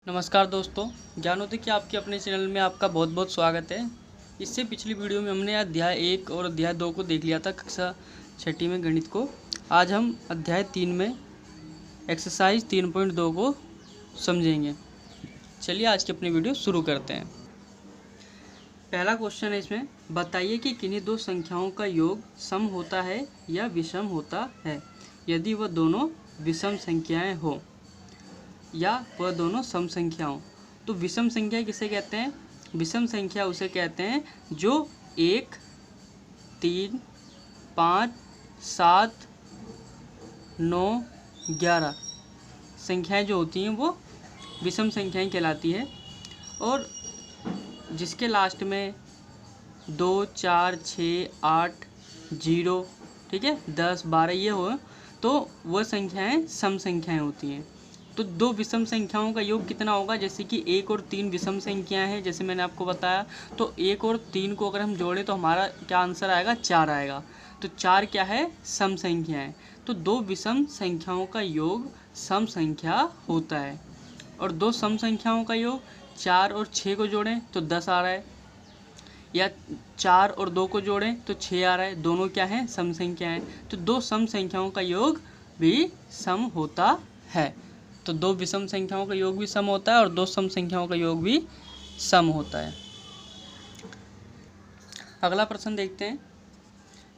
नमस्कार दोस्तों, ज्ञानोदय की आपके अपने चैनल में आपका बहुत बहुत स्वागत है। इससे पिछली वीडियो में हमने अध्याय 1 और अध्याय 2 को देख लिया था, कक्षा 6 में गणित को। आज हम अध्याय 3 में एक्सरसाइज 3.2 को समझेंगे। चलिए आज की अपनी वीडियो शुरू करते हैं। पहला क्वेश्चन है इसमें, बताइए कि किन्हीं दो संख्याओं का योग सम होता है या विषम होता है यदि वह दोनों विषम संख्याएँ हों या वह दोनों सम संख्याओं। तो विषम संख्या किसे कहते हैं? विषम संख्या उसे कहते हैं जो 1, 3, 5, 7, 9, 11 संख्याएं जो होती हैं वो विषम संख्याएं कहलाती है। और जिसके लास्ट में 2, 4, 6, 8, 0, ठीक है, 10, 12 ये हो तो वह संख्याएं सम संख्याएं होती हैं। तो दो विषम संख्याओं का योग कितना होगा? जैसे कि 1 और 3 विषम संख्याएं हैं, जैसे मैंने आपको बताया। तो 1 और 3 को अगर हम जोड़ें तो हमारा क्या आंसर आएगा? 4 आएगा। तो 4 क्या है? सम संख्याएं। तो दो विषम संख्याओं का योग सम संख्या होता है। और दो सम संख्याओं का योग 4 और 6 को जोड़ें तो 10 आ रहा है, या 4 और 2 को जोड़ें तो 6 आ रहा है। दोनों क्या हैं? सम संख्याएं। तो दो सम संख्याओं का योग भी सम होता है। तो दो विषम संख्याओं का योग भी सम होता है और दो सम संख्याओं का योग भी सम होता है। अगला प्रश्न देखते हैं,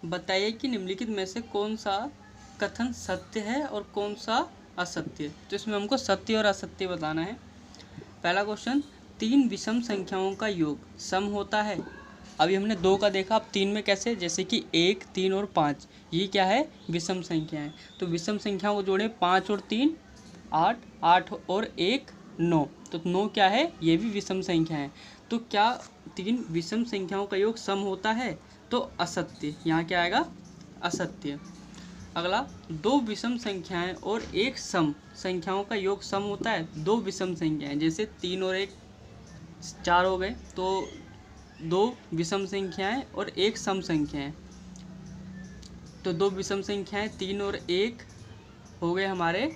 बताइए कि निम्नलिखित में से कौन सा कथन सत्य है और कौन सा असत्य। तो इसमें हमको सत्य और असत्य बताना है। पहला क्वेश्चन, 3 विषम संख्याओं का योग सम होता है। अभी हमने 2 का देखा, अब 3 में कैसे? जैसे कि 1, 3 और 5 ये क्या है? विषम संख्या है। तो विषम संख्याओं को जोड़े 5 और 3 8, 8 और 1 9। तो 9 क्या है? ये भी विषम संख्या है। तो क्या 3 विषम संख्याओं का योग सम होता है? तो असत्य। यहाँ क्या आएगा? असत्य। अगला, 2 विषम संख्याएं और 1 सम संख्याओं का योग सम होता है। 2 विषम संख्याएं जैसे 3 और 1 4 हो गए, तो 2 विषम संख्याएं और 1 सम संख्याएं। तो 2 विषम संख्याएं 3 और 1 हो गए हमारे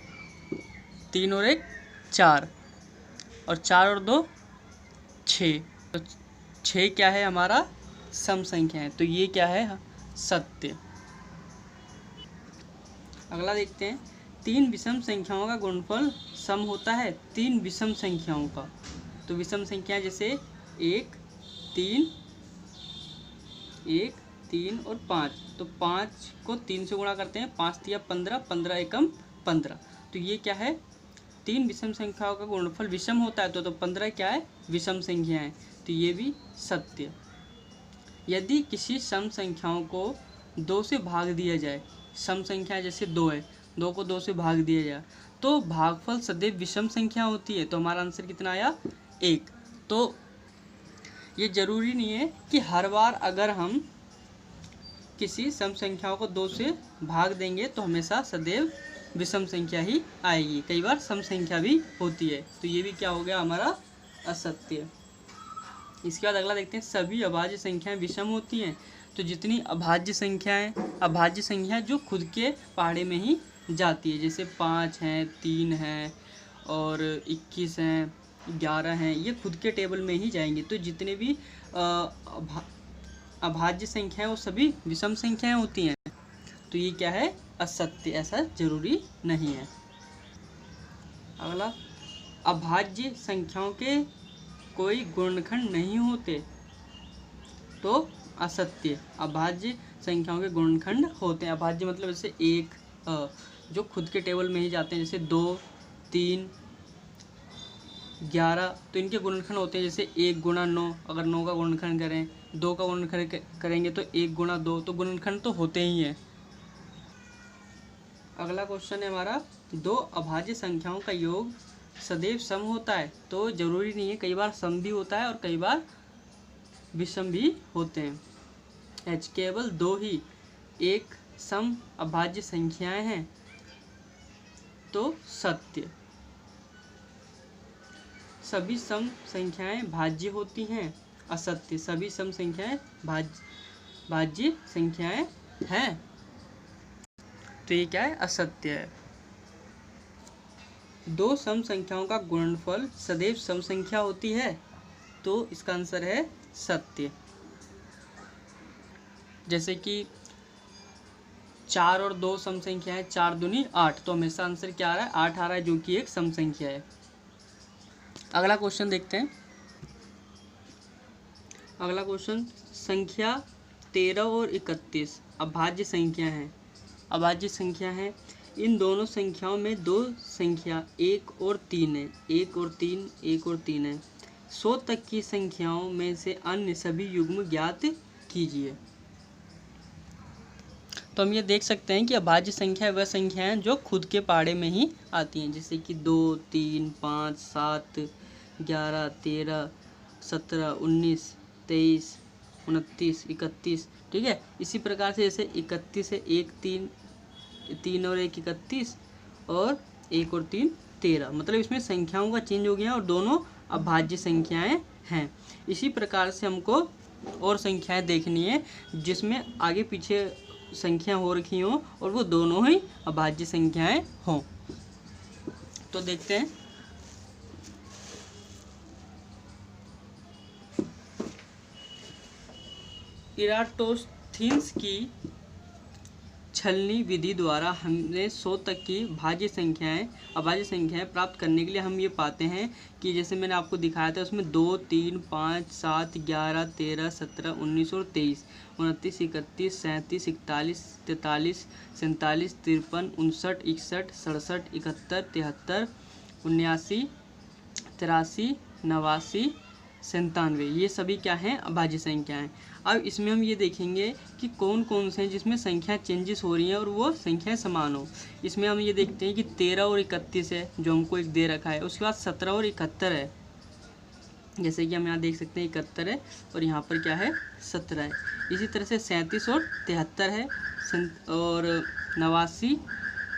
3 और 1 4, और 4 और 2 6। तो 6 क्या है? हमारा सम संख्या है। तो ये क्या है? सत्य। अगला देखते हैं, 3 विषम संख्याओं का गुणनफल सम होता है। 3 विषम संख्याओं का, तो विषम संख्या जैसे 1, 3 और 5। तो 5 को 3 से गुणा करते हैं, 5 तिया 15, 15 एकम 15। तो ये क्या है? 3 विषम संख्याओं का गुणनफल विषम होता है। तो 15 क्या है? विषम संख्या है। तो ये भी सत्य। यदि किसी सम संख्याओं को 2 से भाग दिया जाए, सम संख्या जैसे 2 है, 2 को 2 से भाग दिया जाए तो भागफल सदैव विषम संख्या होती है। तो हमारा आंसर कितना आया? 1। तो ये जरूरी नहीं है कि हर बार अगर हम किसी सम संख्याओं को 2 से भाग देंगे तो हमेशा सदैव विषम संख्या ही आएगी। कई बार सम संख्या भी होती है। तो ये भी क्या हो गया? हमारा असत्य। इसके बाद अगला देखते हैं, सभी अभाज्य संख्याएं विषम होती हैं। तो जितनी अभाज्य संख्याएं जो खुद के पहाड़े में ही जाती है, जैसे 5 हैं, 3 हैं और 21 हैं, 11 हैं, ये खुद के टेबल में ही जाएंगे। तो जितने भी अभाज्य संख्याएं वो सभी विषम संख्याएं होती हैं। तो ये क्या है? असत्य। ऐसा जरूरी नहीं है। अगला, अभाज्य संख्याओं के कोई गुणनखंड नहीं होते। तो असत्य। अभाज्य संख्याओं के गुणनखंड होते हैं। अभाज्य मतलब जैसे 1 जो खुद के टेबल में ही जाते हैं, जैसे 2, 3, 11। तो इनके गुणनखंड होते हैं, जैसे 1 गुणा 9। अगर 9 का गुणनखंड करें, 2 का गुणनखंड करेंगे तो 1 गुणा 2। तो गुणनखंड तो होते ही हैं। अगला क्वेश्चन है हमारा, 2 अभाज्य संख्याओं का योग सदैव सम होता है। तो जरूरी नहीं है, कई बार सम भी होता है और कई बार विषम भी होते हैं। केवल 2 ही एक सम अभाज्य संख्याएं हैं। तो सत्य। सभी सम संख्याएं भाज्य होती हैं। असत्य। सभी सम संख्याएं भाज्य संख्याएं हैं। तो ये क्या है? असत्य है। दो सम संख्याओं का गुणनफल सदैव सम संख्या होती है, तो इसका आंसर है सत्य। जैसे कि 4 और 2 सम संख्या है, 4 दूनी 8, तो हमेशा आंसर क्या आ रहा है, 8 आ रहा है, जो कि एक सम संख्या है। अगला क्वेश्चन देखते हैं। अगला क्वेश्चन, संख्या 13 और 31 अभाज्य संख्या हैं। अभाज्य संख्या है, इन दोनों संख्याओं में दो संख्या 1 और 3 है, 1 और 3, 1 और 3 है। 100 तक की संख्याओं में से अन्य सभी युग्म ज्ञात कीजिए। तो हम ये देख सकते हैं कि अभाज्य संख्या वह संख्या है जो खुद के पाड़े में ही आती हैं, जैसे कि 2, 3, 5, 7, 11, 13, 17, 19, 23, 29, 31, ठीक है। इसी प्रकार से जैसे 31 है, 1, 3, 3 और 1 31, और 1 और 3 13, मतलब इसमें संख्याओं का चेंज हो गया और दोनों अभाज्य संख्याएं हैं। इसी प्रकार से हमको और संख्याएं देखनी है जिसमें आगे पीछे संख्या हो रखी हो और वो दोनों ही अभाज्य संख्याएं हों। तो देखते हैं। इराटोस्थीनिस की छलनी विधि द्वारा हमने 100 तक की भाज्य संख्याएं अभाज्य संख्याएं प्राप्त करने के लिए हम ये पाते हैं कि जैसे मैंने आपको दिखाया था उसमें 2, 3, 5, 7, 11, 13, 17, 19 और 23, 29, 31, 37, 41, 43, 47, 53, 59, 61, 67, 71, 73, 79, 83, 89, 97, ये सभी क्या हैं, अभाज्य संख्याएं। अब इसमें हम ये देखेंगे कि कौन कौन से हैं जिसमें संख्या चेंजेस हो रही हैं और वो संख्याएं समान हो। इसमें हम ये देखते हैं कि 13 और 31 है जो हमको एक दे रखा है, उसके बाद 17 और 71 है, जैसे कि हम यहाँ देख सकते हैं 71 है और यहाँ पर क्या है 17 है। इसी तरह से 37 और 73 है और 89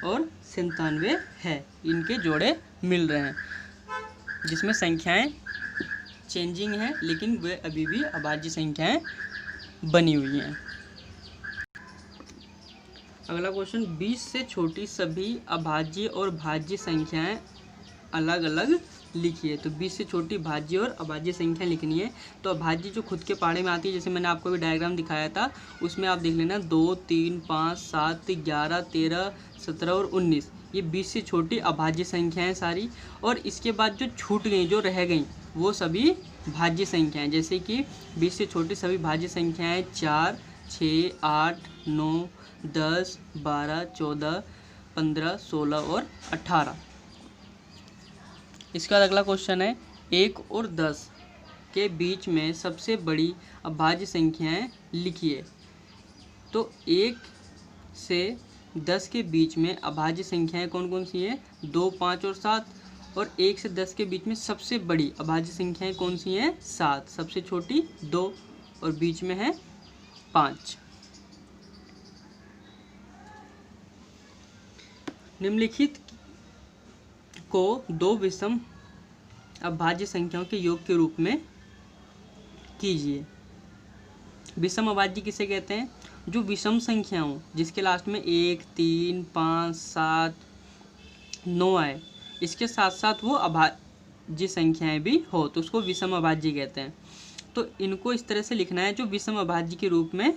और 97 है, इनके जोड़े मिल रहे हैं जिसमें संख्याएं चेंजिंग है लेकिन वे अभी भी अभाज्य संख्याएं बनी हुई हैं। अगला क्वेश्चन, 20 से छोटी सभी अभाज्य और भाज्य संख्याएं अलग अलग लिखिए। तो 20 से छोटी भाज्य और अभाज्य संख्या लिखनी है। तो अभाज्य जो खुद के पाड़े में आती है, जैसे मैंने आपको भी डायग्राम दिखाया था, उसमें आप देख लेना 2, 3, 5, 7, 11, 13, 17 और 19, ये 20 से छोटी अभाज्य संख्याएं सारी। और इसके बाद जो छूट गई, जो रह गई, वो सभी भाज्य संख्याएं, जैसे कि 20 से छोटी सभी भाज्य संख्याएं 4, 6, 8, 9, 10, 12, 14, 15, 16 और 18। इसके बाद अगला क्वेश्चन है, 1 और 10 के बीच में सबसे बड़ी अभाज्य संख्याएं लिखिए। तो 1 से 10 के बीच में अभाज्य संख्याएं कौन कौन सी हैं, 2, 5 और 7। और 1 से 10 के बीच में सबसे बड़ी अभाज्य संख्याएं कौन सी हैं, 7, सबसे छोटी 2 और बीच में है 5। निम्नलिखित को दो विषम अभाज्य संख्याओं के योग के रूप में कीजिए। विषम अभाज्य किसे कहते हैं, जो विषम संख्याओं जिसके लास्ट में 1, 3, 5, 7, 9 आए, इसके साथ साथ वो अभाज्य संख्याएं भी हो, तो उसको विषम अभाज्य कहते हैं। तो इनको इस तरह से लिखना है जो विषम अभाज्य के रूप में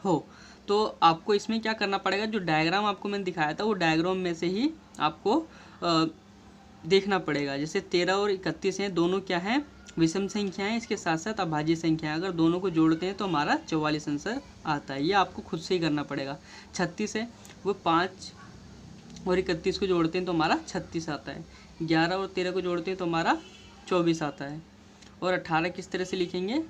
हो। तो आपको इसमें क्या करना पड़ेगा, जो डायग्राम आपको मैंने दिखाया था वो डायग्राम में से ही आपको देखना पड़ेगा। जैसे 13 और 31 हैं, दोनों क्या हैं, विषम संख्याएं, इसके साथ साथ अभाज्य संख्याएं। अगर दोनों को जोड़ते हैं तो हमारा 44 आंसर आता है। ये आपको खुद से ही करना पड़ेगा। 36 है, वो 5 और 31 को जोड़ते हैं तो हमारा 36 आता है। 11 और 13 को जोड़ते हैं तो हमारा 24 आता है। और 18 किस तरह से लिखेंगे,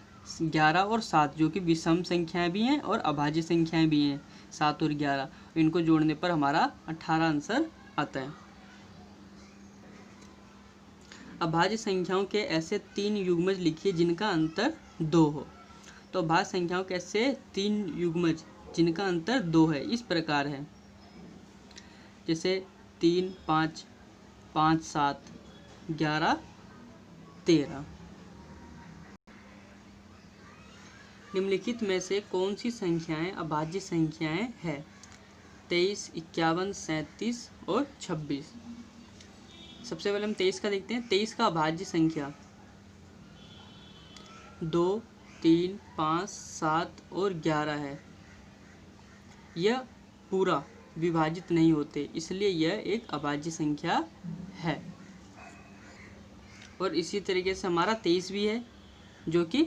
11 और 7 जो कि विषम संख्याएं भी हैं और अभाज्य संख्याएं भी हैं, 7 और 11, इनको जोड़ने पर हमारा 18 आंसर आता है। अभाज्य संख्याओं के ऐसे 3 युग्मज लिखिए जिनका अंतर 2 हो। तो अभाज्य संख्याओं के ऐसे 3 युग्मज जिनका अंतर 2 है, इस प्रकार है, जैसे 3, 5, 5, 7, 11, 13। निम्नलिखित में से कौन सी संख्याएं अभाज्य संख्याएं हैं, 23, 51, 37 और 26। सबसे पहले हम 23 का देखते हैं। 23 का अभाज्य संख्या 2, 3, 5, 7 और 11 है। यह पूरा विभाजित नहीं होते, इसलिए यह एक अभाज्य संख्या है। और इसी तरीके से हमारा 23 भी है, जो कि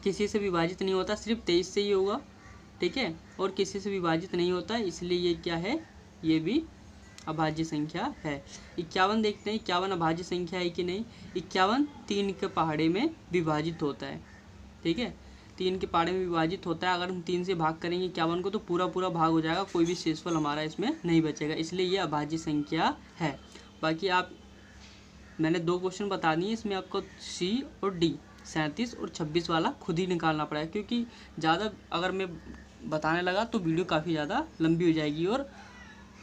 किसी से विभाजित नहीं होता, सिर्फ 23 से ही होगा, ठीक है, और किसी से विभाजित नहीं होता, इसलिए ये क्या है, ये भी अभाज्य संख्या है। 51 देखते हैं, 51 अभाज्य संख्या है कि नहीं। 51 3 के पहाड़े में विभाजित होता है, ठीक है, 3 के पहाड़े में विभाजित होता है। अगर हम 3 से भाग करेंगे 51 को तो पूरा पूरा भाग हो जाएगा, कोई भी शेषफल हमारा इसमें नहीं बचेगा, इसलिए ये अभाज्य संख्या है। बाकी मैंने 2 क्वेश्चन बता दिए, इसमें आपको सी और डी 37 और 26 वाला खुद ही निकालना पड़ेगा, क्योंकि ज़्यादा अगर मैं बताने लगा तो वीडियो काफ़ी ज़्यादा लंबी हो जाएगी और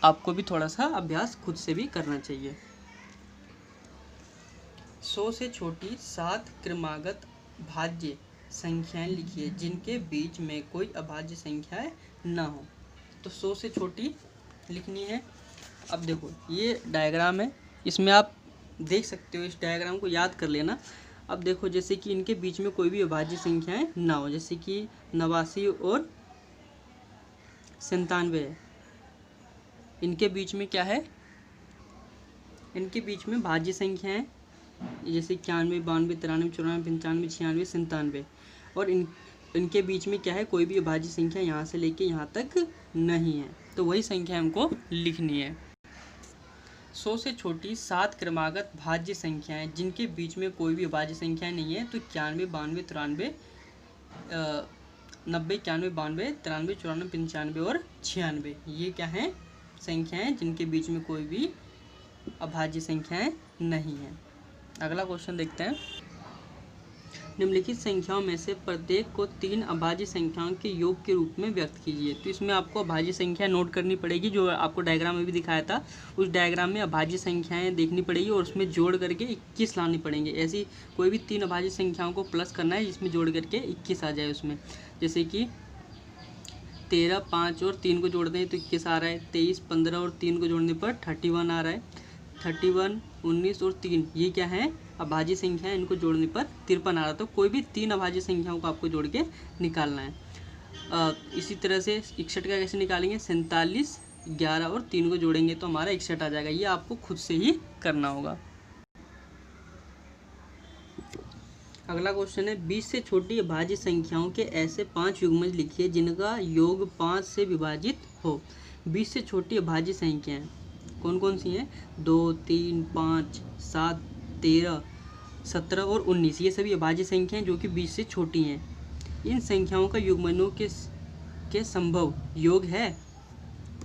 आपको भी थोड़ा सा अभ्यास खुद से भी करना चाहिए। 100 से छोटी 7 क्रमागत भाज्य संख्याएं लिखिए जिनके बीच में कोई अभाज्य संख्याएं ना हो। तो 100 से छोटी लिखनी है। अब देखो ये डायग्राम है, इसमें आप देख सकते हो, इस डायग्राम को याद कर लेना। अब देखो जैसे कि इनके बीच में कोई भी अभाज्य संख्याएं ना हो, जैसे कि 89 और 97 है, इनके बीच में क्या है, इनके बीच में भाज्य संख्याएं जैसे 91, 92, 93, 94, 95, 96, 97, और इनके बीच में क्या है, कोई भी अभाज्य संख्या यहाँ से लेके यहाँ तक नहीं है, तो वही संख्या हमको लिखनी है। 100 से छोटी 7 क्रमागत भाज्य संख्याएं जिनके बीच में कोई भी अभाज्य संख्या नहीं है, तो 91, 92, 93, 90, 91, 92, 93, 94, 95 और 96, ये क्या हैं, संख्याएं जिनके बीच में कोई भी अभाज्य संख्याएं नहीं है। अगला क्वेश्चन देखते हैं। निम्नलिखित संख्याओं में से प्रत्येक को 3 अभाज्य संख्याओं के योग के रूप में व्यक्त कीजिए। तो इसमें आपको अभाज्य संख्या नोट करनी पड़ेगी, जो आपको डायग्राम में भी दिखाया था, उस डायग्राम में अभाज्य संख्याएं देखनी पड़ेगी और उसमें जोड़ करके 21 लानी पड़ेंगे। ऐसी कोई भी 3 अभाज्य संख्याओं को प्लस करना है जिसमें जोड़ करके 21 आ जाए उसमें, जैसे कि 13, 5 और 3 को जोड़ दें तो 21 आ रहा है, 23, 15 और 3 को जोड़ने पर 31 आ रहा है, 31, 19 और 3, ये क्या है, अभाज्य संख्या है, इनको जोड़ने पर 53 आ रहा है। तो कोई भी 3 अभाज्य संख्याओं को आपको जोड़ के निकालना है। इसी तरह से 61 का कैसे निकालेंगे, 47, 11 और 3 को जोड़ेंगे तो हमारा 61 आ जाएगा। ये आपको खुद से ही करना होगा। अगला क्वेश्चन है, 20 से छोटी अभाज्य संख्याओं के ऐसे 5 युग्मज लिखिए जिनका योग 5 से विभाजित हो। 20 से छोटी अभाज्य संख्याएं कौन कौन सी हैं, 2, 3, 5, 7, 13, 17 और 19, ये सभी अभाज्य संख्याएं जो कि 20 से छोटी हैं। इन संख्याओं का युग्मनों के संभव योग है,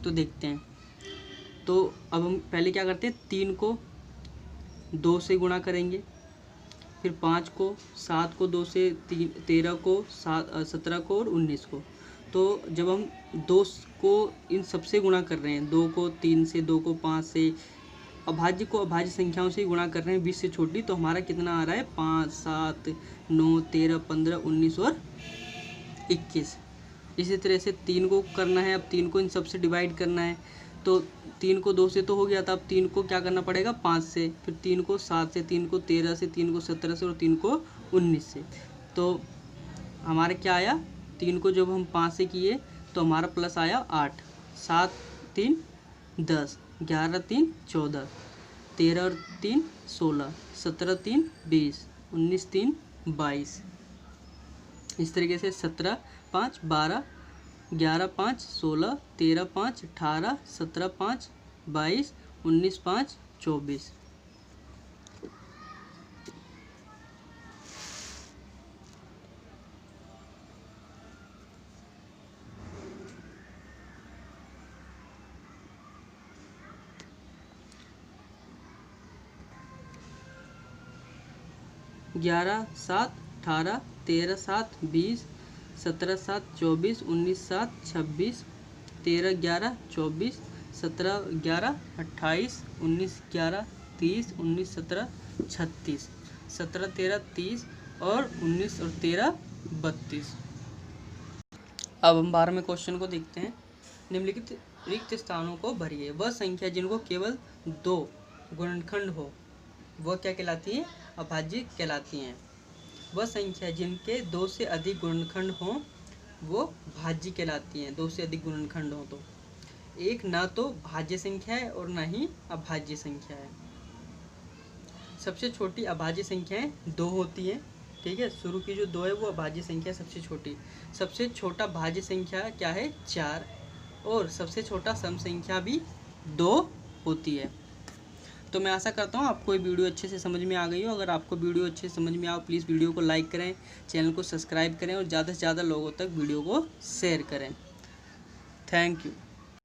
तो देखते हैं। तो अब हम पहले क्या करते हैं, 3 को 2 से गुणा करेंगे, फिर 5 को, 7 को 2 से, 13 को, 17 को और 19 को। तो जब हम 2 को इन सबसे गुणा कर रहे हैं, 2 को 3 से, 2 को 5 से, अभाज्य को अभाज्य संख्याओं से ही गुणा कर रहे हैं 20 से छोटी, तो हमारा कितना आ रहा है, 5, 7, 9, 13, 15, 19 और 21। इसी तरह से 3 को करना है, अब 3 को इन सबसे डिवाइड करना है, तो 3 को 2 से तो हो गया था, अब 3 को क्या करना पड़ेगा, 5 से, फिर 3 को 7 से, 3 को 13 से, 3 को 17 से और 3 को 19 से। तो हमारा क्या आया, 3 को जब हम 5 से किए तो हमारा प्लस आया 8, 7, 3, 10, 11, 3, 14, 13 और 3, 16, 17, 3, 20, 19, 3, 22। इस तरीके से 17, 5, 12, 11, 5, 16, 13, 5, 18, 17, 5, 22, 19, 5, 24। ग्यारह 7, 18, 13, 7, 20, 17, 7, 24, 19, 7, 26, 13, 11, 24, 17, 11, 28, 19, 11, 30, 19, 17, 36, 17, 13, 30 और 19 और 13, 32। अब हम 12वें क्वेश्चन को देखते हैं। निम्नलिखित रिक्त स्थानों को भरिए। वह संख्या जिनको केवल 2 गुणनखंड हो वह क्या कहलाती हैं? अभाज्य कहलाती हैं। वह संख्या जिनके 2 से अधिक गुणनखंड हों वो भाज्य कहलाती हैं। 2 से अधिक गुणनखंड हो तो एक ना तो भाज्य संख्या है और ना ही अभाज्य संख्या है। सबसे छोटी अभाज्य संख्याएं 2 होती हैं, ठीक है। शुरू की जो 2 है वो अभाज्य संख्या सबसे छोटी। सबसे छोटा भाज्य संख्या क्या है? 4। और सबसे छोटा सम संख्या भी 2 होती है। तो मैं आशा करता हूँ आपको ये वीडियो अच्छे से समझ में आ गई हो। अगर आपको वीडियो अच्छे से समझ में आओ प्लीज़ वीडियो को लाइक करें, चैनल को सब्सक्राइब करें और ज़्यादा से ज़्यादा लोगों तक वीडियो को शेयर करें। Thank you.